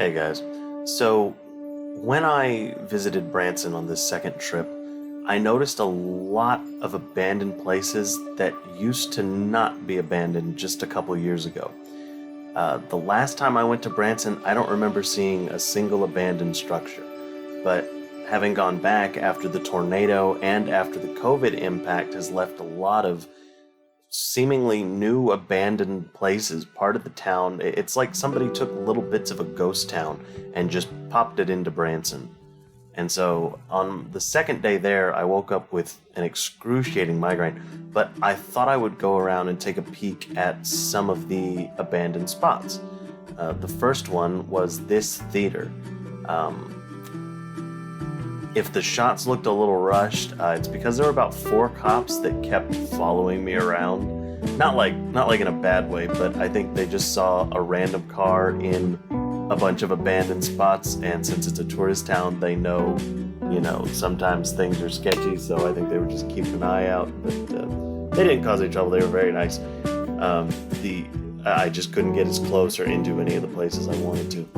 Hey guys. So, when I visited Branson on this second trip, I noticed a lot of abandoned places that used to not be abandoned just a couple years ago. The last time I went to Branson, I don't remember seeing a single abandoned structure. But having gone back after the tornado and after the COVID impact has left a lot of seemingly new abandoned places, part of the town. It's like somebody took little bits of a ghost town and just popped it into Branson. And so on the second day there, I woke up with an excruciating migraine, but I thought I would go around and take a peek at some of the abandoned spots. The first one was this theater. Um, if the shots looked a little rushed, it's because there were about four cops that kept following me around. Not like in a bad way, but I think they just saw a random car in a bunch of abandoned spots, and since it's a tourist town, they know, sometimes things are sketchy, so I think they were just keeping an eye out, but they didn't cause any trouble. They were very nice. I just couldn't get as close or into any of the places I wanted to.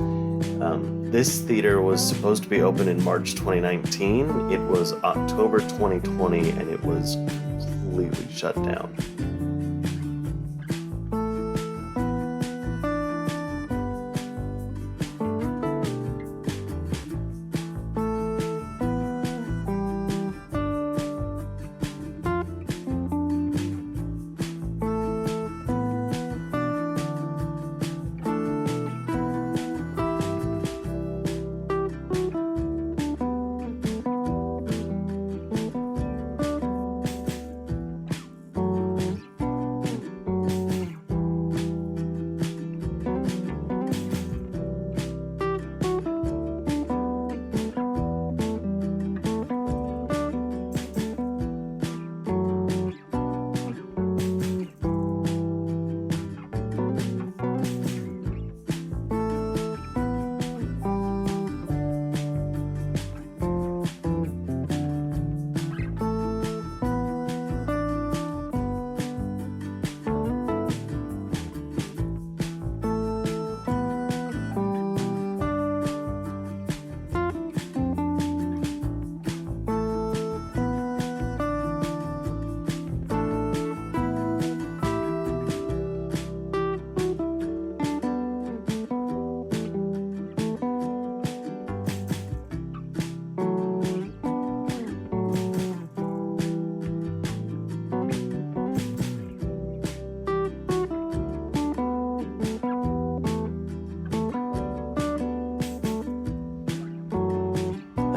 This theater was supposed to be open in March 2019. It was October 2020, and it was completely shut down.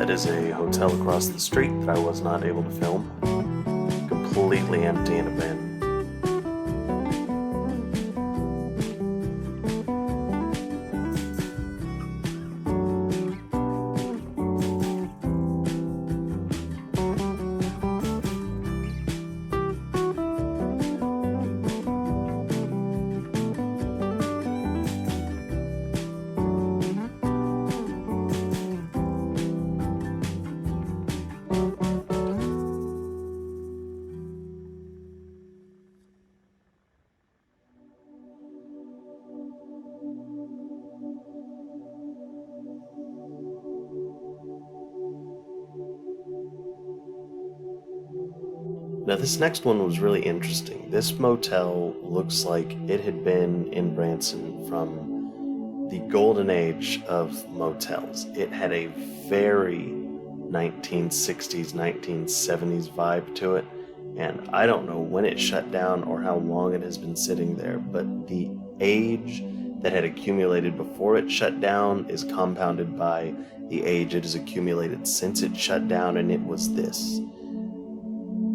That is a hotel across the street that I was not able to film. Completely empty and abandoned. Now, this next one was really interesting. This motel looks like it had been in Branson from the golden age of motels. It had a very 1960s, 1970s vibe to it, and I don't know when it shut down or how long it has been sitting there, but the age that had accumulated before it shut down is compounded by the age it has accumulated since it shut down, and it was this.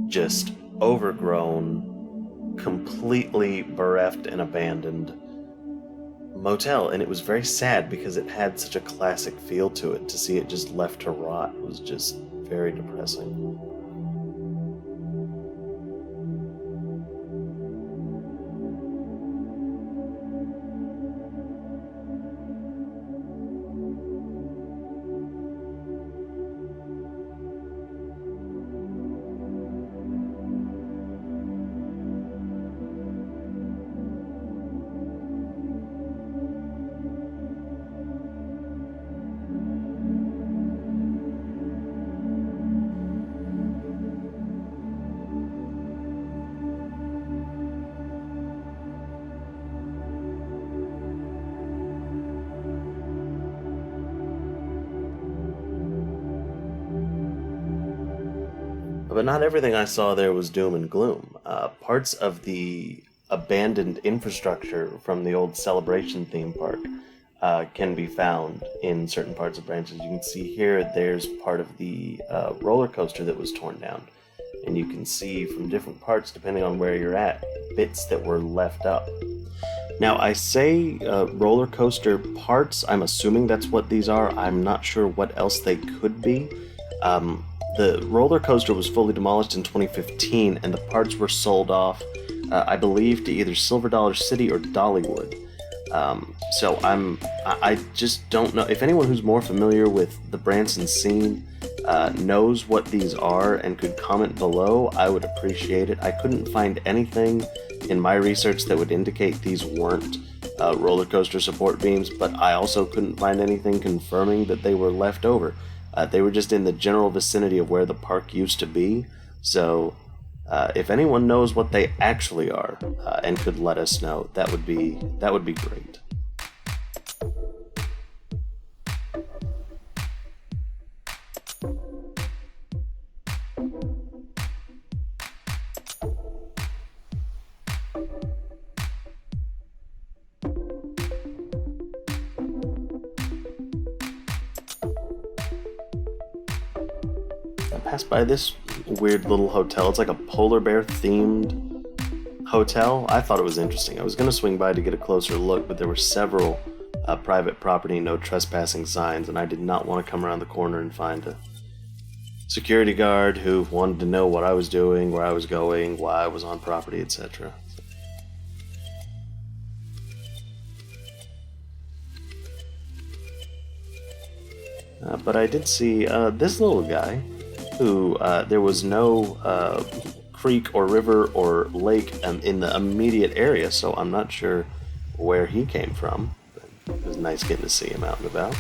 Just overgrown, completely bereft and abandoned motel. And it was very sad because it had such a classic feel to it. To see it just left to rot was just very depressing. But not everything I saw there was doom and gloom. Parts of the abandoned infrastructure from the old Celebration theme park can be found in certain parts of Branson. You can see here, there's part of the roller coaster that was torn down. And you can see from different parts, depending on where you're at, bits that were left up. Now, I say roller coaster parts. I'm assuming that's what these are. I'm not sure what else they could be. The roller coaster was fully demolished in 2015, and the parts were sold off, I believe, to either Silver Dollar City or Dollywood. So I just don't know. If anyone who's more familiar with the Branson scene knows what these are and could comment below, I would appreciate it. I couldn't find anything in my research that would indicate these weren't roller coaster support beams, but I also couldn't find anything confirming that they were left over. They were just in the general vicinity of where the park used to be. So if anyone knows what they actually are and could let us know, that would be great. Passed by this weird little hotel. It's like a polar bear themed hotel. I thought it was interesting. I was going to swing by to get a closer look, but there were several private property no trespassing signs, and I did not want to come around the corner and find a security guard who wanted to know what I was doing, where I was going, why I was on property, etc. But I did see this little guy who there was no creek or river or lake in the immediate area, so I'm not sure where he came from. But it was nice getting to see him out and about.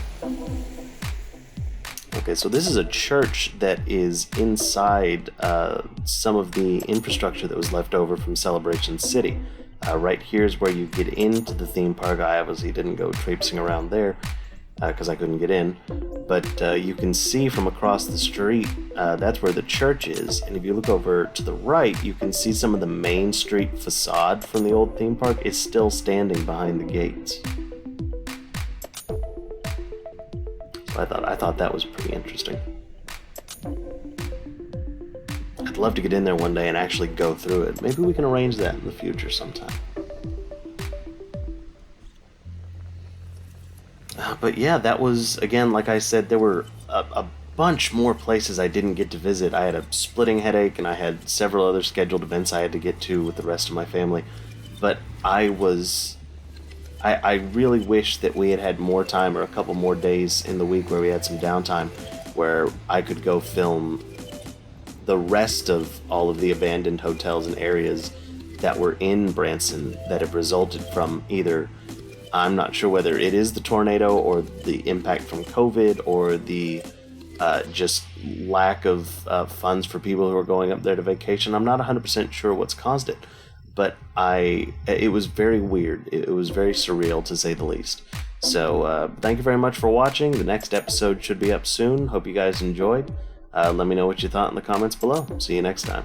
Okay, so this is a church that is inside some of the infrastructure that was left over from Celebration City. Right here is where you get into the theme park. I obviously didn't go traipsing around there because I couldn't get in, but you can see from across the street, that's where the church is, and if you look over to the right, you can see some of the main street facade from the old theme park is still standing behind the gates. So I thought that was pretty interesting. I'd love to get in there one day and actually go through it. Maybe we can arrange that in the future sometime. But yeah, that was, again, like I said, there were a bunch more places I didn't get to visit. I had a splitting headache, and I had several other scheduled events I had to get to with the rest of my family. But I really wish that we had more time, or a couple more days in the week where we had some downtime, where I could go film the rest of all of the abandoned hotels and areas that were in Branson that have resulted from either, I'm not sure whether it is the tornado or the impact from COVID or the just lack of funds for people who are going up there to vacation. I'm not 100% sure what's caused it, but it was very weird. It was very surreal, to say the least. So thank you very much for watching. The next episode should be up soon. Hope you guys enjoyed. Let me know what you thought in the comments below. See you next time.